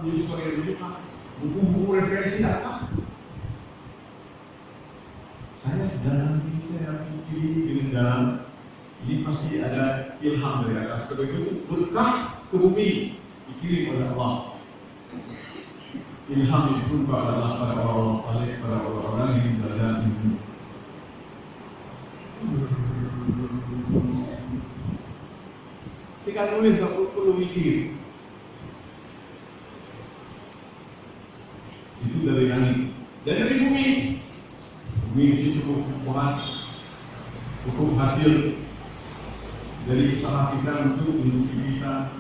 sebagai rujukan, buku-buku referensi apa? Saya dalam ini saya pikir dengan dalam ini pasti ada ilham dari atas. Sebagai berkah ke bumi dikirim oleh Allah. Ilham itu pada Allah, pada orang-orang saleh, pada orang-orang yang berada di dunia. Ketika nulis tak perlu mikir. Itu dari langit, dari bumi. Bumi itu cukup cukup hasil dari usaha kita untuk industri kita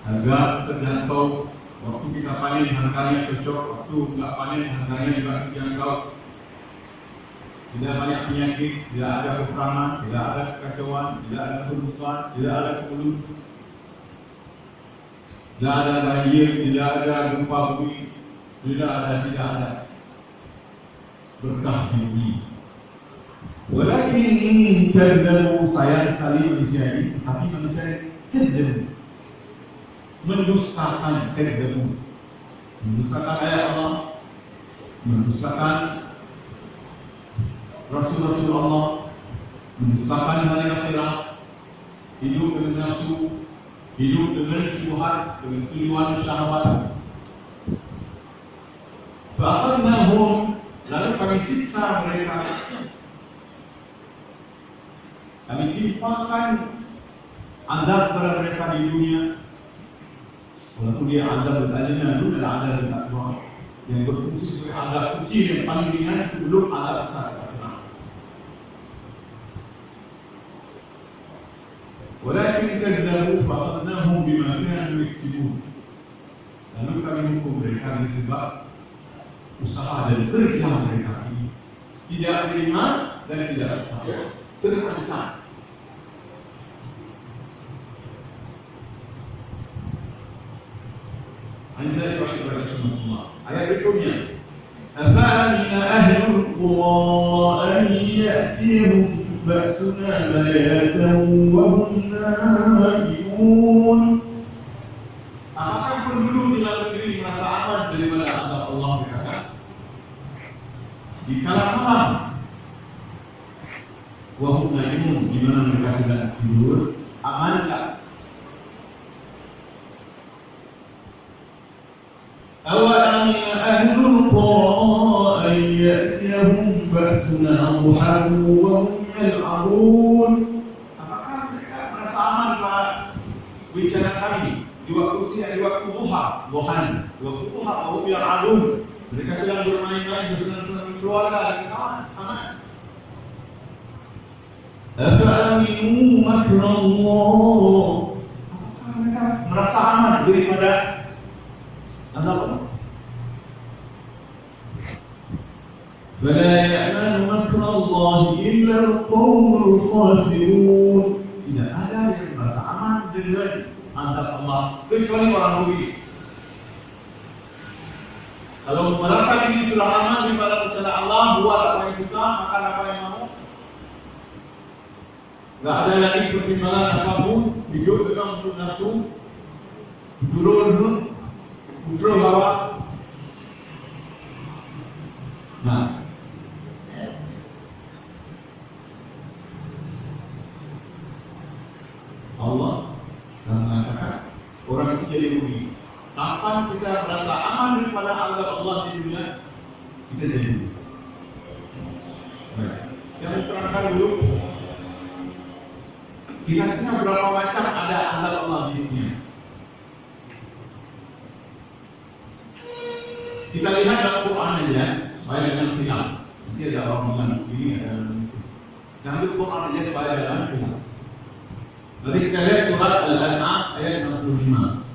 agar terjangkau. Waktu kita panen harganya cocok, waktu tidak panen harganya juga terjangkau. Tidak banyak penyakit, tidak ada peperangan, tidak ada kekacauan, tidak ada kerusuhan, tidak ada keluh, tidak ada banjir, tidak ada gempa bumi, tidak ada berkah di bumi. Walakin kadzabu, sayang sekali manusia ini, tapi manusia kadzabu, mendustakan, kadzabu, mendustakan ayat Allah, mendustakan Rasul-Rasul Allah, mendustakan hari akhirat, hidup dengan nafsu, hidup dengan syubhat, dengan tujuan syahwat. Fa'akhadnahum, lalu kami siksa mereka. Kami timpakan azab kepada mereka di dunia. Walaupun dia azab bertanya dulu dan azab bertakwa yang berfungsi sebagai azab kecil yang paling ringan sebelum azab besar. Walakin kadzabu fa'akhadnahum bima kanu yaksibun. Lalu kami hukum mereka disebab usaha dan kerja mereka ini tidak beriman dan tidak bertakwa, terancam. Anjay wa rahmatullah. Ayat berikutnya. Afa'amina ahlul qura an ya'tiyahum ba'suna bayatan wa hum na'imun. Apakah penduduk di dalam negeri merasa aman daripada azab Allah berkata? Di kala malam, wa hum na'imun, di mana mereka sedang tidur, amankah? أَوَأَمِنَ أَهْلُ الْقُرَىٰ أَن يَأْتِيَهُم بَأْسُنَا ضُحًى وَهُمْ يَلْعَبُونَ. Apakah mereka merasa aman dengan bicara kami di waktu siang, di waktu duha, duhan, di waktu duha, wahum yal'abun, mereka sedang bermain-main, bersenang-senang keluarga dan kawan, aman. أَفَأَمِنُوا مَكْرَ اللَّهِ. Apakah mereka merasa aman daripada azab Allah? فَلَا يَأْمَنُ مَكْرَ اللَّهِ إِلَّا الْقَوْمُ الْخَاسِرُونَ. Tidak ada yang merasa aman dari azab Allah kecuali orang rugi. Kalau merasa diri sudah aman daripada rencana Allah, buat apa yang suka, makan apa yang mau, tidak ada lagi pertimbangan apapun, hidup dengan untuk nafsu, turun bawah. Nah, Allah mengatakan orang itu jadi rugi. Kapan kita merasa aman daripada azab Allah di dunia, kita jadi rugi. Baik, saya terangkan dulu. Kira-kira berapa macam ada azab Allah di dunia? Kita lihat dalam Quran aja, supaya jangan hilang. Nanti ada orang bilang ini ada itu. Jangan Quran aja supaya jangan hilang. Nanti kita lihat surat Al-An'am ayat 65.